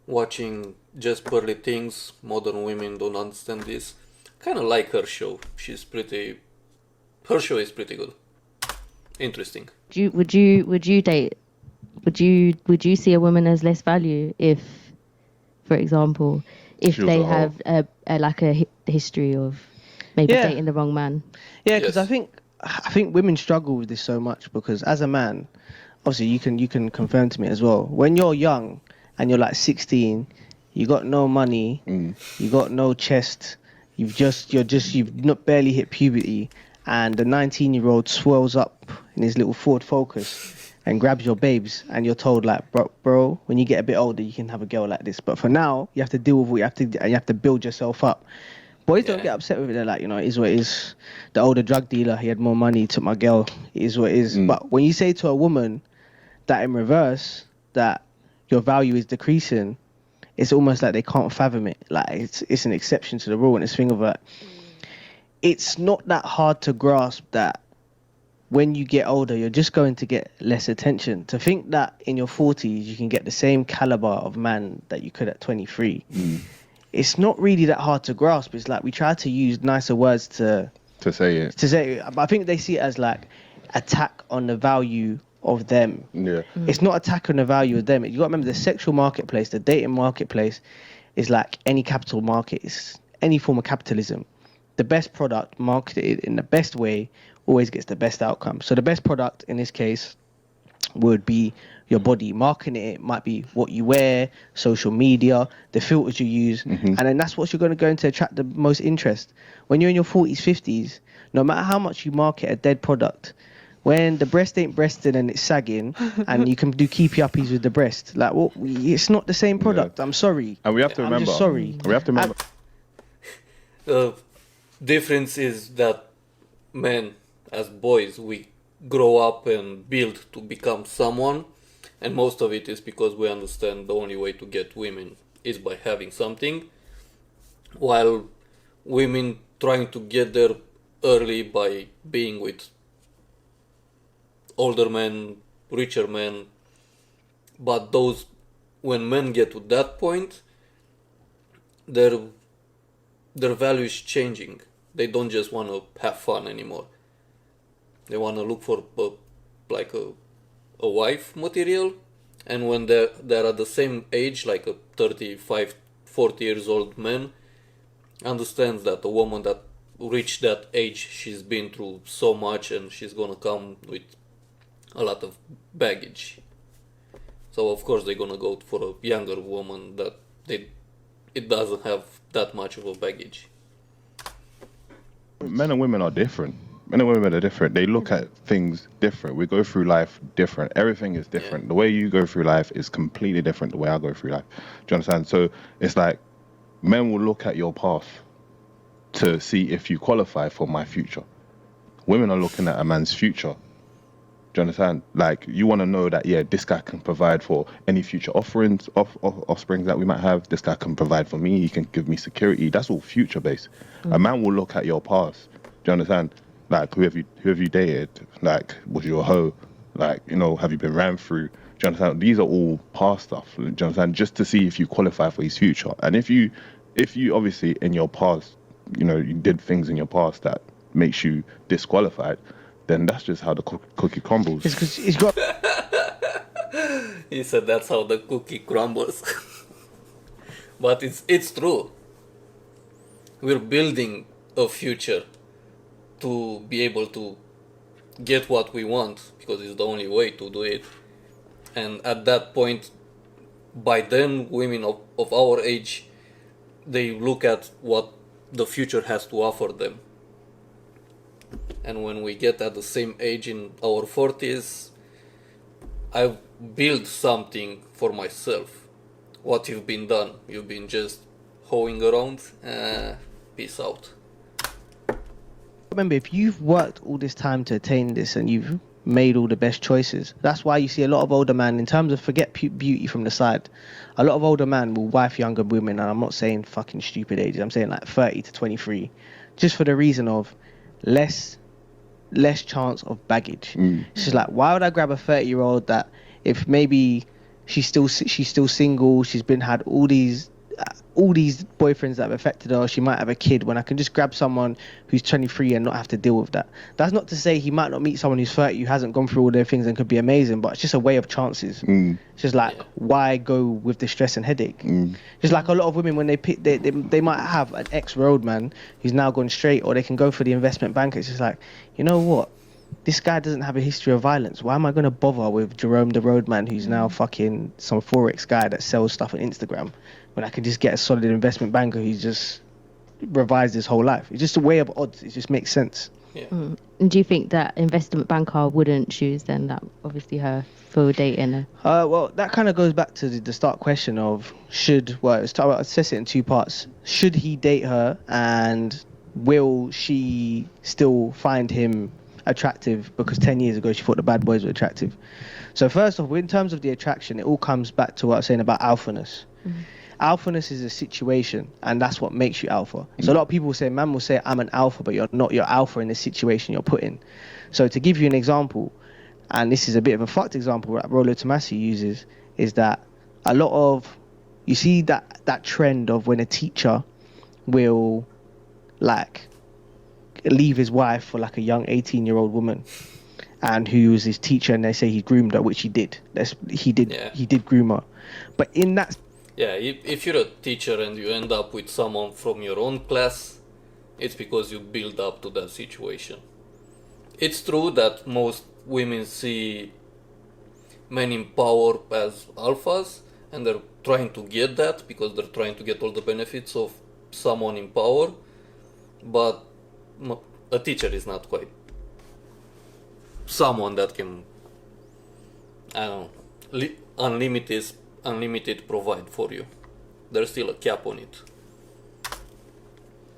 watching Just Pearly Things. Modern women don't understand this. Kind of like her show. Her show is pretty good. Interesting. Would you date? Would you see a woman as less value if, for example, if She was they a hoe. have a history of maybe Yeah, dating the wrong man? yeah, because I Yes. think I think women struggle with this so much because as a man, obviously you can confirm to me as well. When you're young and you're like 16, you got no money, you got no chest, you've not barely hit puberty, and the 19-year-old swells up in his little Ford Focus and grabs your babes, and you're told like, bro, when you get a bit older, you can have a girl like this. But for now, you have to deal with what you have to, and you have to build yourself up. Boys don't Yeah. get upset with it. They're like, it is what it is. The older drug dealer, he had more money, he took my girl. It is what it is. But when you say to a woman that in reverse, that your value is decreasing, it's almost like they can't fathom it. Like it's an exception to the rule. And it's thing of like, it's not that hard to grasp that when you get older, you're just going to get less attention. To think that in your 40s, you can get the same caliber of man that you could at 23. It's not really that hard to grasp. It's like we try to use nicer words to say it. but I think they see it as like attack on the value of them. Yeah. It's not attack on the value of them. You got to remember the sexual marketplace, the dating marketplace is like any capital market, it's any form of capitalism. The best product marketed in the best way always gets the best outcome. So the best product in this case would be your body. Marketing it might be what you wear, social media, the filters you use, and then that's what you're going to go into attract the most interest. When you're in your 40s, 50s, no matter how much you market a dead product, when the breast ain't breasted and it's sagging, and you can do keepy uppies with the breast, like it's not the same product. I'm sorry. And we have to I'm remember. just sorry. We have to remember. The difference is that men, as boys, we grow up and build to become someone, and most of it is because we understand the only way to get women is by having something, while women trying to get there early by being with older men, richer men, but when men get to that point, their value is changing. They don't just want to have fun anymore. They want to look for a wife material, and when they're at the same age, like a 35, 40 years old man, understands that a woman that reached that age, she's been through so much, and she's gonna come with a lot of baggage. So of course they're gonna go for a younger woman that it doesn't have that much of a baggage. Men and women are different. Men and women are different. They look at things different. We go through life different. Everything is different. Yeah. The way you go through life is completely different the way I go through life. Do you understand? So it's like men will look at your past to see if you qualify for my future. Women are looking at a man's future. Do you understand? Like, you want to know that, yeah, this guy can provide for any future offerings, offspring that we might have. This guy can provide for me. He can give me security. That's all future based. A man will look at your past. Do you understand? Like, who have you dated? Like, was you a hoe? Like, have you been ran through? Do you understand? These are all past stuff. Do you understand? Just to see if you qualify for his future. And if you obviously in your past, you did things in your past that makes you disqualified, then that's just how the cookie crumbles. It's because it's got. He said that's how the cookie crumbles. But it's true. We're building a future to be able to get what we want, because it's the only way to do it. And at that point, by then, women of our age, they look at what the future has to offer them. And when we get at the same age in our 40s, I've built something for myself. What you've been done? You've been just hoeing around? Peace out. Remember, if you've worked all this time to attain this and you've made all the best choices, that's why you see a lot of older men, in terms of forget beauty from the side, a lot of older men will wife younger women, and I'm not saying fucking stupid ages, I'm saying like 30 to 23, just for the reason of less chance of baggage. It's just like, why would I grab a 30-year-old that if maybe she's still single. She's been had all these boyfriends that have affected her. She might have a kid. When I can just grab someone who's 23 and not have to deal with that. That's not to say he might not meet someone who's 30 who hasn't gone through all their things and could be amazing, but it's just a way of chances. It's just like, why go with the stress and headache? Just like a lot of women, when they pick, they might have an ex-roadman who's now gone straight, or they can go for the investment banker. It's just like, you know what? This guy doesn't have a history of violence. Why am I going to bother with Jerome the roadman who's now fucking some Forex guy that sells stuff on Instagram, when I can just get a solid investment banker who's just revised his whole life? It's just a way of odds. It just makes sense. Yeah. And do you think that investment banker wouldn't choose then that obviously her for dating her? Well, that kind of goes back to the start question of I'll assess it in two parts. Should he date her, and will she still find him attractive because 10 years ago she thought the bad boys were attractive? So first off, in terms of the attraction, it all comes back to what I was saying about alphaness. Alphaness is a situation, and that's what makes you alpha. So a lot of people will say I'm an alpha, but you're not. You're alpha in the situation you're put in. So to give you an example, and this is a bit of a fucked example that Rollo Tomasi uses, is that a lot of, you see that trend of when a teacher will like leave his wife for like a young 18-year-old woman, and who was his teacher, and they say he groomed her, which he did. He did groom her. But in that, if you're a teacher and you end up with someone from your own class, it's because you build up to that situation. It's true that most women see men in power as alphas, and they're trying to get that because they're trying to get all the benefits of someone in power, but a teacher is not quite someone that can, I don't know, unlimited provide for you. There's still a cap on it.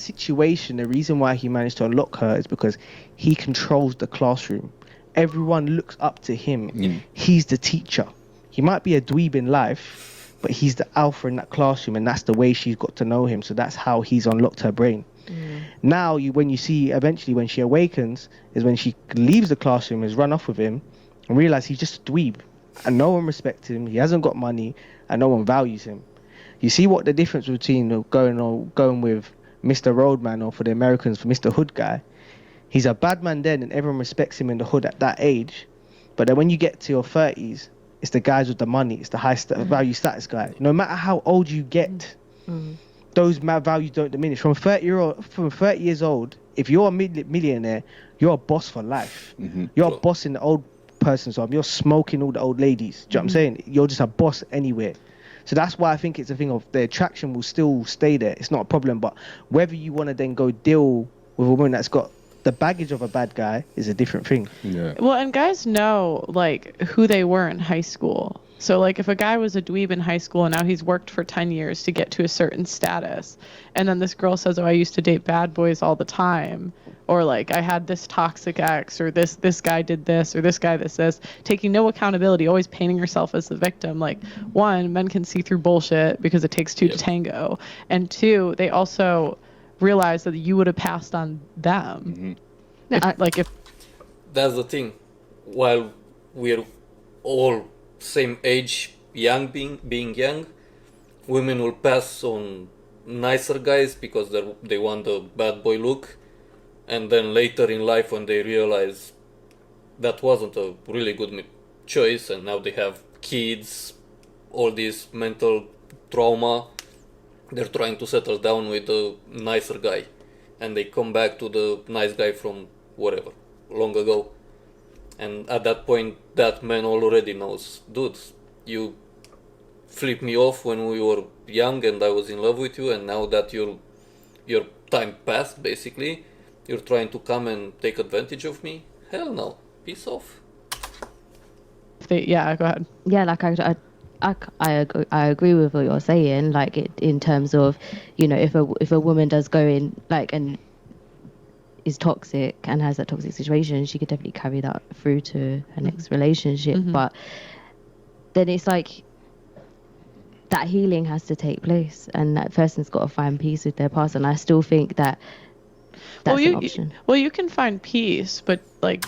situation, the reason why he managed to unlock her is because he controls the classroom. Everyone looks up to him. He's the teacher. He might be a dweeb in life, but he's the alpha in that classroom, and that's the way she's got to know him. So that's how he's unlocked her brain. Now, when you see eventually when she awakens, is when she leaves the classroom, has run off with him, and realize he's just a dweeb, and no one respects him. He hasn't got money, and no one values him. You see what the difference between going with Mr. Roadman, or for the Americans, for Mr. Hood guy. He's a bad man then, and everyone respects him in the hood at that age. But then when you get to your 30s, it's the guys with the money. It's the high value status guy. No matter how old you get, those values don't diminish. From 30 years old, if you're a millionaire, you're a boss for life. You're a boss in the old person's home. You're smoking all the old ladies. Do you know what I'm saying? You're just a boss anywhere. So that's why I think it's a thing of the attraction will still stay there. It's not a problem. But whether you want to then go deal with a woman that's got the baggage of a bad guy is a different thing. Yeah. Well, and guys know like who they were in high school. So like if a guy was a dweeb in high school and now he's worked for 10 years to get to a certain status, and then this girl says, oh, I used to date bad boys all the time, or like I had this toxic ex, or this guy did this, or this guy this, taking no accountability, always painting herself as the victim. Like, one, men can see through bullshit because it takes two to tango, and two, they also realize that you would have passed on them. If That's the thing. While we're all same age, being young, women will pass on nicer guys because they want the bad boy look, and then later in life when they realize that wasn't a really good choice, and now they have kids, all this mental trauma, they're trying to settle down with a nicer guy, and they come back to the nice guy from whatever, long ago. And at that point, that man already knows, dude, you flipped me off when we were young and I was in love with you, and now that your time passed, basically, you're trying to come and take advantage of me? Hell no. Peace off. go ahead. Yeah, like I agree with what you're saying. Like in terms of, you know, if a woman does go in like and is toxic and has that toxic situation, she could definitely carry that through to her next relationship. But then it's like that healing has to take place, and that person's got to find peace with their past. And I still think that's an option. Well, you can find peace, but like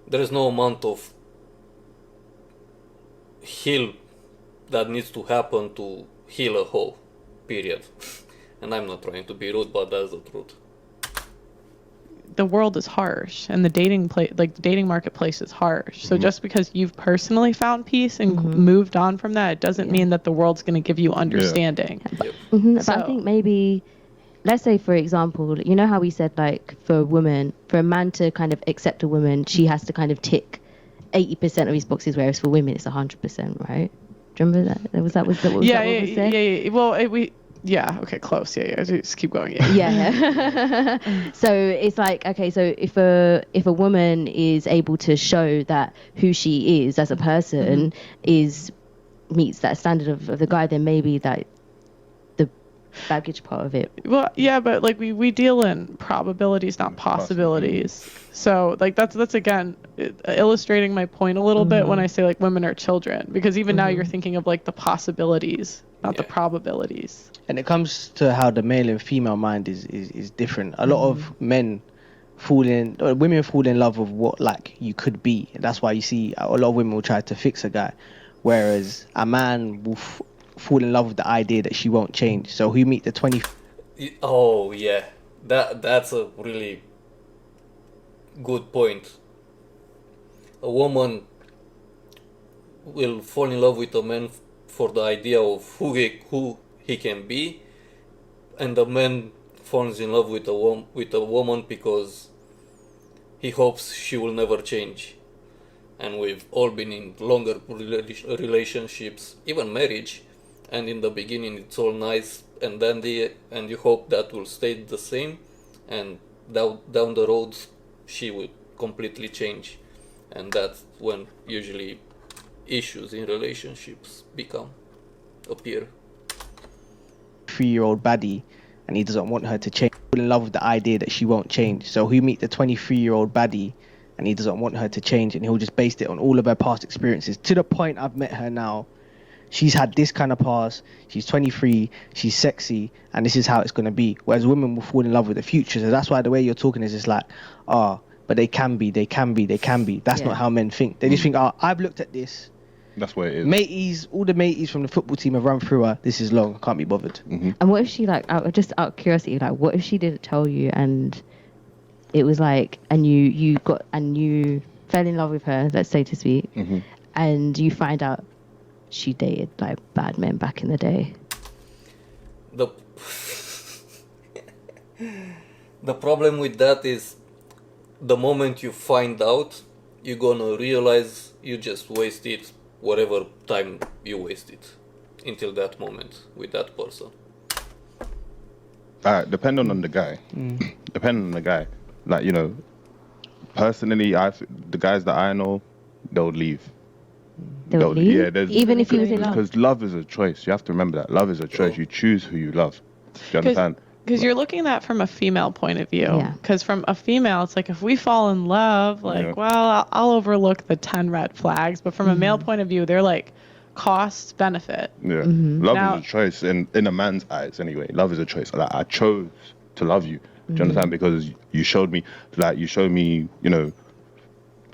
There is no amount of that needs to happen to heal a hoe, period. And I'm not trying to be rude, but that's the truth. The world is harsh, and the dating marketplace is harsh. So just because you've personally found peace and moved on from that, it doesn't mean that the world's going to give you understanding. Yep. But I think maybe, let's say for example, you know how we said like for a man to kind of accept a woman, she has to kind of tick 80% of these boxes, whereas for women it's 100%, right? Do you remember that? Was that what was said? Yeah. Well, okay, close. Yeah. Just keep going. Yeah. Yeah. So it's like, okay, so if a woman is able to show that who she is as a person meets that standard of the guy, then maybe that the baggage part of it. Well, yeah, but like we deal in probabilities, not possibilities. So like that's again illustrating my point a little bit when I say like women are children, because even now you're thinking of like the possibilities, not the probabilities. And it comes to how the male and female mind is different. A lot of women fall in love with what like you could be. That's why you see a lot of women will try to fix a guy, whereas a man will fall in love with the idea that she won't change. So he meet the 20. Oh yeah, that's a really good point. A woman will fall in love with a man for the idea of who he can be, and the man falls in love with a woman because he hopes she will never change. And we've all been in longer relationships, even marriage, and in the beginning it's all nice and dandy, and you hope that will stay the same, and down the road she will completely change, and that's when usually issues in relationships appear. 3-year-old baddie, and he doesn't want her to change. Fall in love with the idea that she won't change. So he meet the 23-year-old baddie, and he doesn't want her to change, and he'll just base it on all of her past experiences. To the point, I've met her now. She's had this kind of past. She's 23. She's sexy, and this is how it's gonna be. Whereas women will fall in love with the future. So that's why the way you're talking is just like, but they can be. That's not how men think. They just think, I've looked at this. That's what it is. Mateys, all the mateys from the football team have run through her. This is long. I can't be bothered. And what if she just out of curiosity, like what if she didn't tell you and it was like, and you fell in love with her, let's say to speak, and you find out she dated like bad men back in the day. The problem with that is the moment you find out, you're gonna realize you just wasted whatever time you wasted until that moment with that person. Depending on the guy. Like, you know, personally, the guys that I know, they'll leave. They'll leave? Yeah, Even if he was in love? Because love is a choice. You have to remember that. Love is a choice. You choose who you love. Do you understand? Because you're looking at that from a female point of view. Yeah. Because from a female, it's like if we fall in love, like, well, I'll overlook the 10 red flags. But from a male point of view, they're like cost benefit. Yeah. Love is a choice in a man's eyes anyway. Love is a choice. Like, I chose to love you. Do you understand? Because you showed me, you know,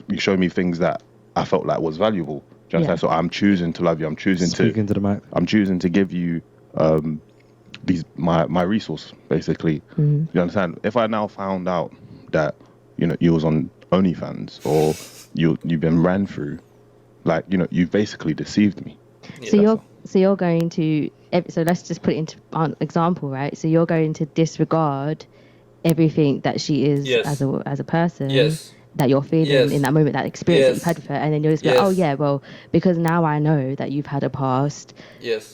you showed me things that I felt like was valuable. Do you understand? So I'm choosing to love you. I'm choosing Speaking to the mic. I'm choosing to give you my resource, basically. You understand? If I now found out that, you know, you was on OnlyFans or you've been ran through, like, you know, you've basically deceived me. Yeah. So you're going to, so let's just put it into an example, right? So you're going to disregard everything that she is as a person. Yes. That you're feeling in that moment, that experience that you've had with her, and then you'll just be like, oh yeah, well, because now I know that you've had a past,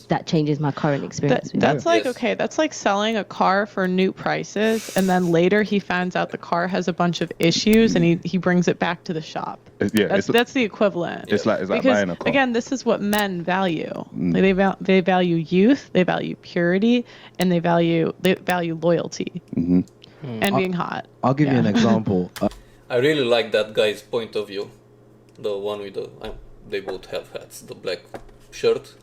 that changes my current experience. That's like, okay, that's like selling a car for new prices, and then later he finds out the car has a bunch of issues, and he brings it back to the shop. That's the equivalent. It's like because, buying a car. Again, this is what men value. Like they value youth, they value purity, and they value loyalty and being hot. I'll give you an example. I really like that guy's point of view. The one with they both have hats, the black shirt.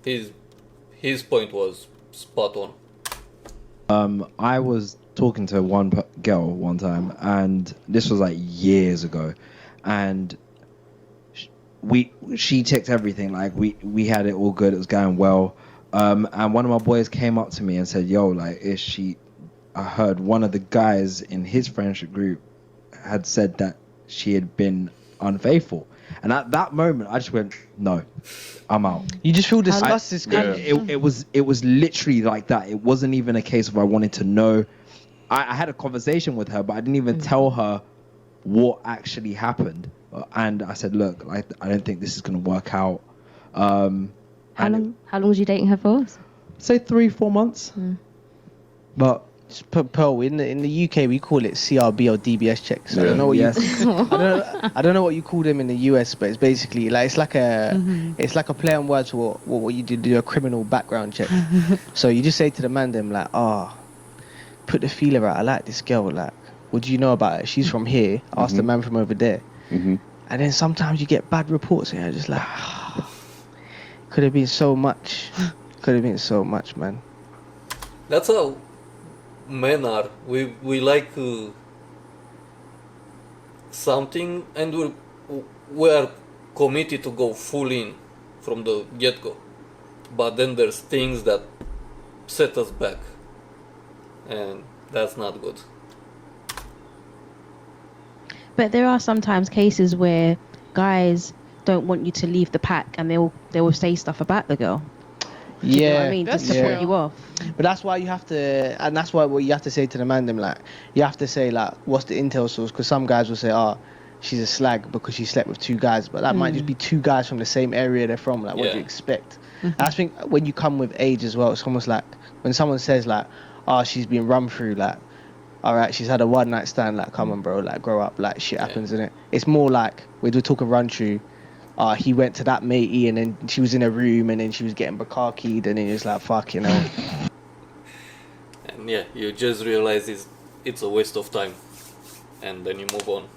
His point was spot on. I was talking to one girl one time, and this was like years ago, and she ticked everything. Like we had it all good. It was going well. And one of my boys came up to me and said, "Yo, like, is she?" I heard one of the guys in his friendship group had said that she had been unfaithful, and at that moment, I just went, "No, I'm out." You just feel disgusted. It was literally like that. It wasn't even a case of I wanted to know. I had a conversation with her, but I didn't even tell her what actually happened. And I said, "Look, I don't think this is going to work out." How long was you dating her for? Say 3-4 months. But Just put Pearl in the UK we call it CRB or DBS checks. I Yeah. don't know what Yes. I don't know what you call them in the US, but it's basically like it's like a play on words for what you do a criminal background check. So you just say to the man them like, put the feeler out. I like this girl. Like, what do you know about her? She's from here. Ask the man from over there. Mm-hmm. And then sometimes you get bad reports, and you're just like, could have been so much. Could have been so much, man. That's how men are. We like something, and we are committed to go full in from the get-go. But then there's things that set us back, and that's not good. But there are sometimes cases where guys don't want you to leave the pack, and they will say stuff about the girl. Do you know what I mean? That's Just to true. put you off. But that's why you have to, and that's why what you have to say to the man them, like, you have to say, like, what's the intel source? Because some guys will say, she's a slag because she slept with 2 guys, but that might just be 2 guys from the same area they're from. Like, what do you Yeah. expect? And I think when you come with age as well, it's almost like when someone says, like, she's been run through, like, all right, she's had a one night stand, like, come on, bro, like, grow up, like, shit happens, innit? It's more like, we're talking run through. He went to that matey, and then she was in a room, and then she was getting Bukaki'd, and then he was like, fuck, you know. And yeah, you just realize it's a waste of time, and then you move on.